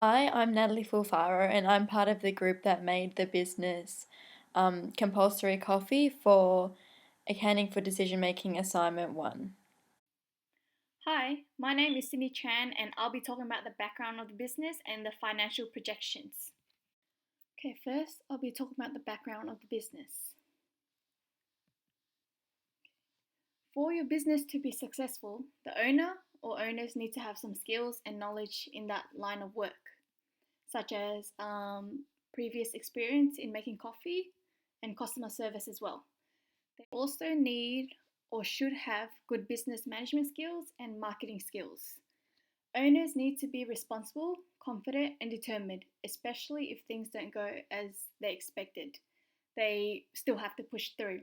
Hi, I'm Natalie Fulfaro, and I'm part of the group that made the business Compulsory Coffee for Accounting for Decision Making Assignment 1. Hi, my name is Cindy Chan, and I'll be talking about the background of the business and the financial projections. Okay, first, I'll be talking about the background of the business. For your business to be successful, the owner or owners need to have some skills and knowledge in that line of work, such as previous experience in making coffee and customer service as well. They also need or should have good business management skills and marketing skills. Owners need to be responsible, confident, and determined, especially if things don't go as they expected. They still have to push through.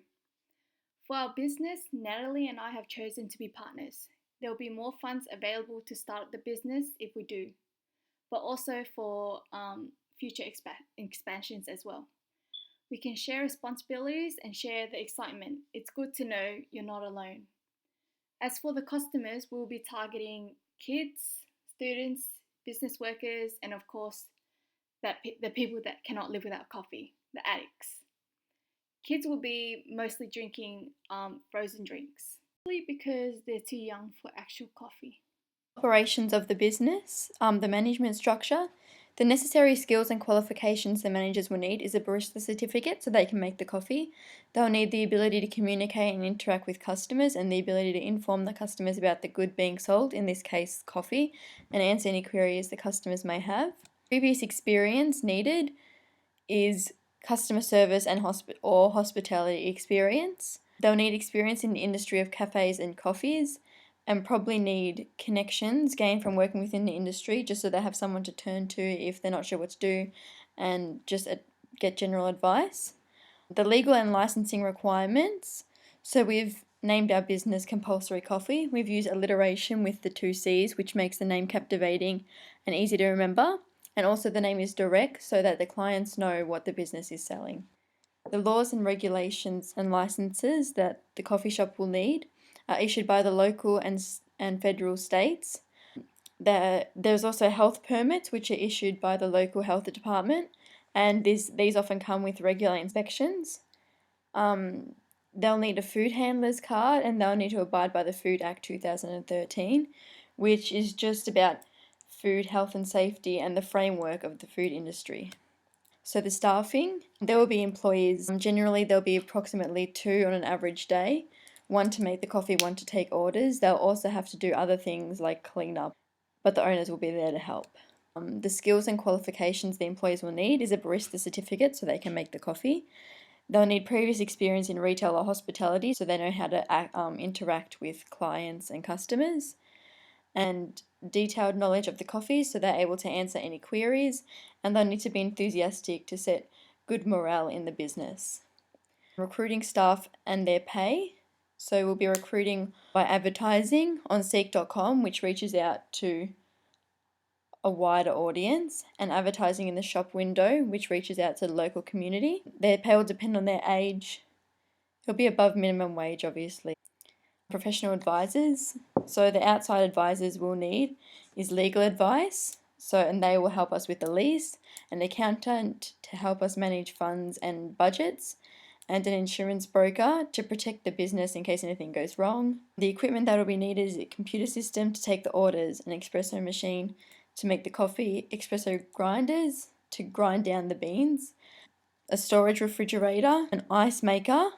For our business, Natalie and I have chosen to be partners. There will be more funds available to start the business if we do, but also for future expansions as well. We can share responsibilities and share the excitement. It's good to know you're not alone. As for the customers, we'll be targeting kids, students, business workers, and of course, the people that cannot live without coffee, the addicts. Kids will be mostly drinking frozen drinks, because they're too young for actual coffee. Operations of the business, the management structure. The necessary skills and qualifications the managers will need is a barista certificate so they can make the coffee. They'll need the ability to communicate and interact with customers and the ability to inform the customers about the good being sold, in this case coffee, and answer any queries the customers may have. Previous experience needed is customer service and hospitality experience. They'll need experience in the industry of cafes and coffees, and probably need connections gained from working within the industry just so they have someone to turn to if they're not sure what to do, and just get general advice. The legal and licensing requirements. So we've named our business Compulsory Coffee. We've used alliteration with the two C's, which makes the name captivating and easy to remember. And also the name is direct so that the clients know what the business is selling. The laws and regulations and licenses that the coffee shop will need are issued by the local and federal states. There's also health permits which are issued by the local health department, and these often come with regular inspections. They'll need a food handler's card, and they'll need to abide by the Food Act 2013, which is just about food health and safety and the framework of the food industry. So the staffing, there will be employees. Generally, there'll be approximately 2 on an average day, one to make the coffee, one to take orders. They'll also have to do other things like clean up, but the owners will be there to help. The skills and qualifications the employees will need is a barista certificate so they can make the coffee. They'll need previous experience in retail or hospitality so they know how to interact with clients and customers, and detailed knowledge of the coffee so they're able to answer any queries, and they'll need to be enthusiastic to set good morale in the business. Recruiting staff and their pay. So we'll be recruiting by advertising on seek.com, which reaches out to a wider audience, and advertising in the shop window, which reaches out to the local community. Their pay will depend on their age. It'll be above minimum wage, obviously. Professional advisors. So the outside advisors we'll need is legal advice, and they will help us with the lease, an accountant to help us manage funds and budgets, and an insurance broker to protect the business in case anything goes wrong. The equipment that will be needed is a computer system to take the orders, an espresso machine to make the coffee, espresso grinders to grind down the beans, a storage refrigerator, an ice maker,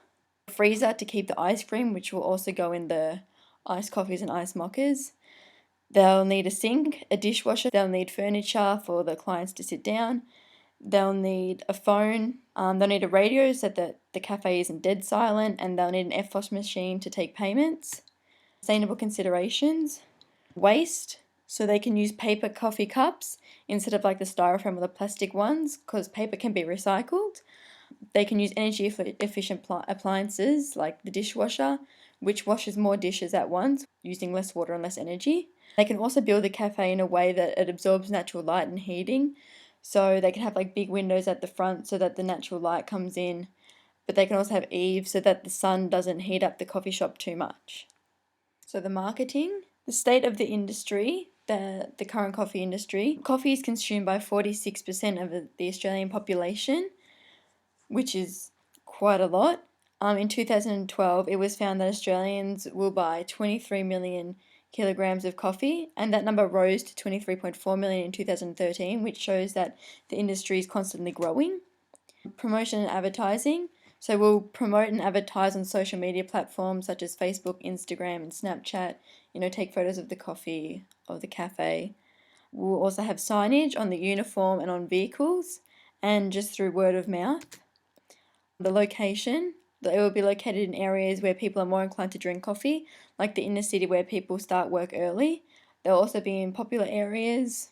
a freezer to keep the ice cream, which will also go in the iced coffees and ice mochas. They'll need a sink, a dishwasher, they'll need furniture for the clients to sit down, they'll need a phone, they'll need a radio so that the cafe isn't dead silent, and they'll need an EFTPOS machine to take payments. Sustainable considerations, waste, so they can use paper coffee cups instead of like the styrofoam or the plastic ones, because paper can be recycled. They can use energy efficient appliances like the dishwasher, which washes more dishes at once using less water and less energy. They can also build the cafe in a way that it absorbs natural light and heating. So they can have like big windows at the front so that the natural light comes in, but they can also have eaves so that the sun doesn't heat up the coffee shop too much. So the marketing, the state of the industry, the current coffee industry. Coffee is consumed by 46% of the Australian population, which is quite a lot. In 2012, it was found that Australians will buy 23 million kilograms of coffee, and that number rose to 23.4 million in 2013, which shows that the industry is constantly growing. Promotion and advertising. So we'll promote and advertise on social media platforms such as Facebook, Instagram, and Snapchat. Take photos of the coffee, of the cafe. We'll also have signage on the uniform and on vehicles, and just through word of mouth. The location, it will be located in areas where people are more inclined to drink coffee, like the inner city where people start work early. They'll also be in popular areas.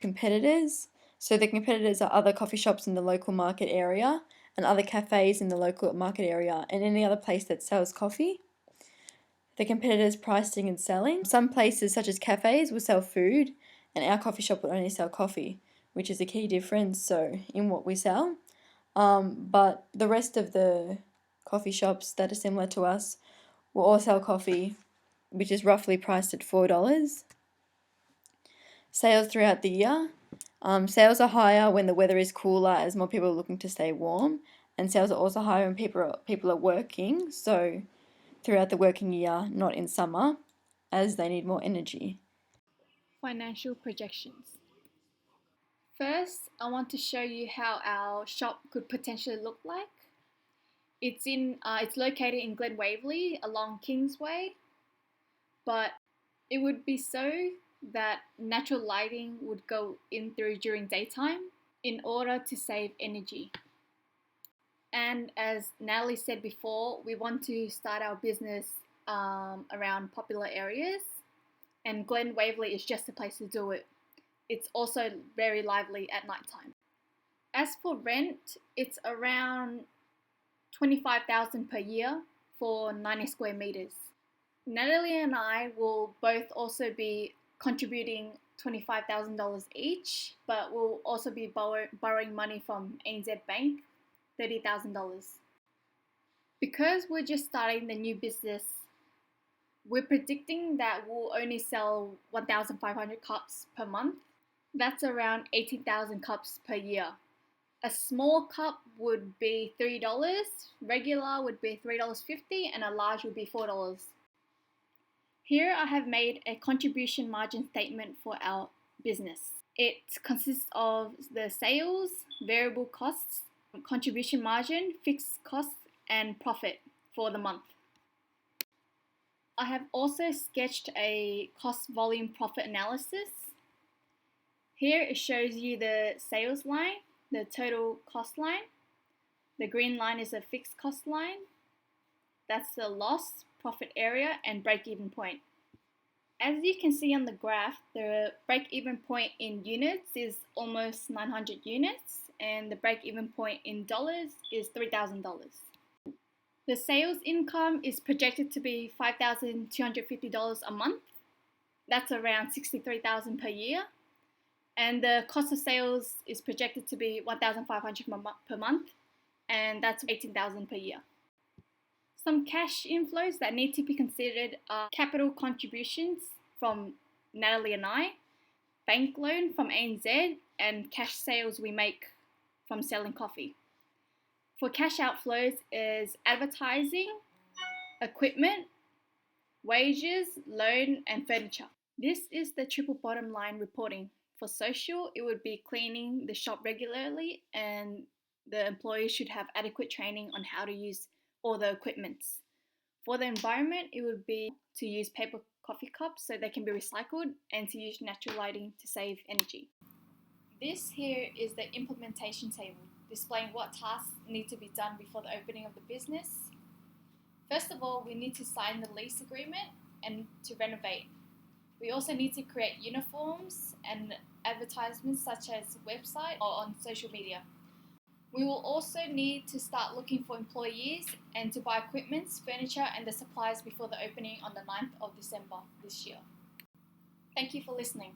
Competitors. So the competitors are other coffee shops in the local market area and other cafes in the local market area and any other place that sells coffee. The competitors' pricing and selling. Some places such as cafes will sell food and our coffee shop will only sell coffee, which is a key difference in what we sell. But the rest of the coffee shops that are similar to us will all sell coffee, which is roughly priced at $4. Sales throughout the year. Sales are higher when the weather is cooler as more people are looking to stay warm, and sales are also higher when people are working, so throughout the working year, not in summer, as they need more energy. Financial projections. First, I want to show you how our shop could potentially look like. It's located in Glen Waverley along Kingsway, but it would be so that natural lighting would go in through during daytime in order to save energy. And as Natalie said before, we want to start our business around popular areas, and Glen Waverley is just the place to do it. It's also very lively at night time. As for rent, it's around $25,000 per year for 90 square meters. Natalie and I will both also be contributing $25,000 each, but we'll also be borrowing money from ANZ Bank, $30,000. Because we're just starting the new business, we're predicting that we'll only sell 1,500 cups per month. That's around 18,000 cups per year. A small cup would be $3, regular would be $3.50, and a large would be $4. Here I have made a contribution margin statement for our business. It consists of the sales, variable costs, contribution margin, fixed costs, and profit for the month. I have also sketched a cost volume profit analysis. Here it shows you the sales line, the total cost line. The green line is a fixed cost line. That's the loss, profit area, and break-even point. As you can see on the graph, the break-even point in units is almost 900 units, and the break-even point in dollars is $3,000. The sales income is projected to be $5,250 a month. That's around $63,000 per year. And the cost of sales is projected to be $1,500 per month, and that's $18,000 per year. Some cash inflows that need to be considered are capital contributions from Natalie and I, bank loan from ANZ, and cash sales we make from selling coffee. For cash outflows is advertising, equipment, wages, loan, and furniture. This is the triple bottom line reporting. For social, it would be cleaning the shop regularly, and the employees should have adequate training on how to use all the equipments. For the environment, it would be to use paper coffee cups so they can be recycled, and to use natural lighting to save energy. This here is the implementation table, displaying what tasks need to be done before the opening of the business. First of all, we need to sign the lease agreement and to renovate. We also need to create uniforms and advertisements such as website or on social media. We will also need to start looking for employees and to buy equipment, furniture, and the supplies before the opening on the 9th of December this year. Thank you for listening.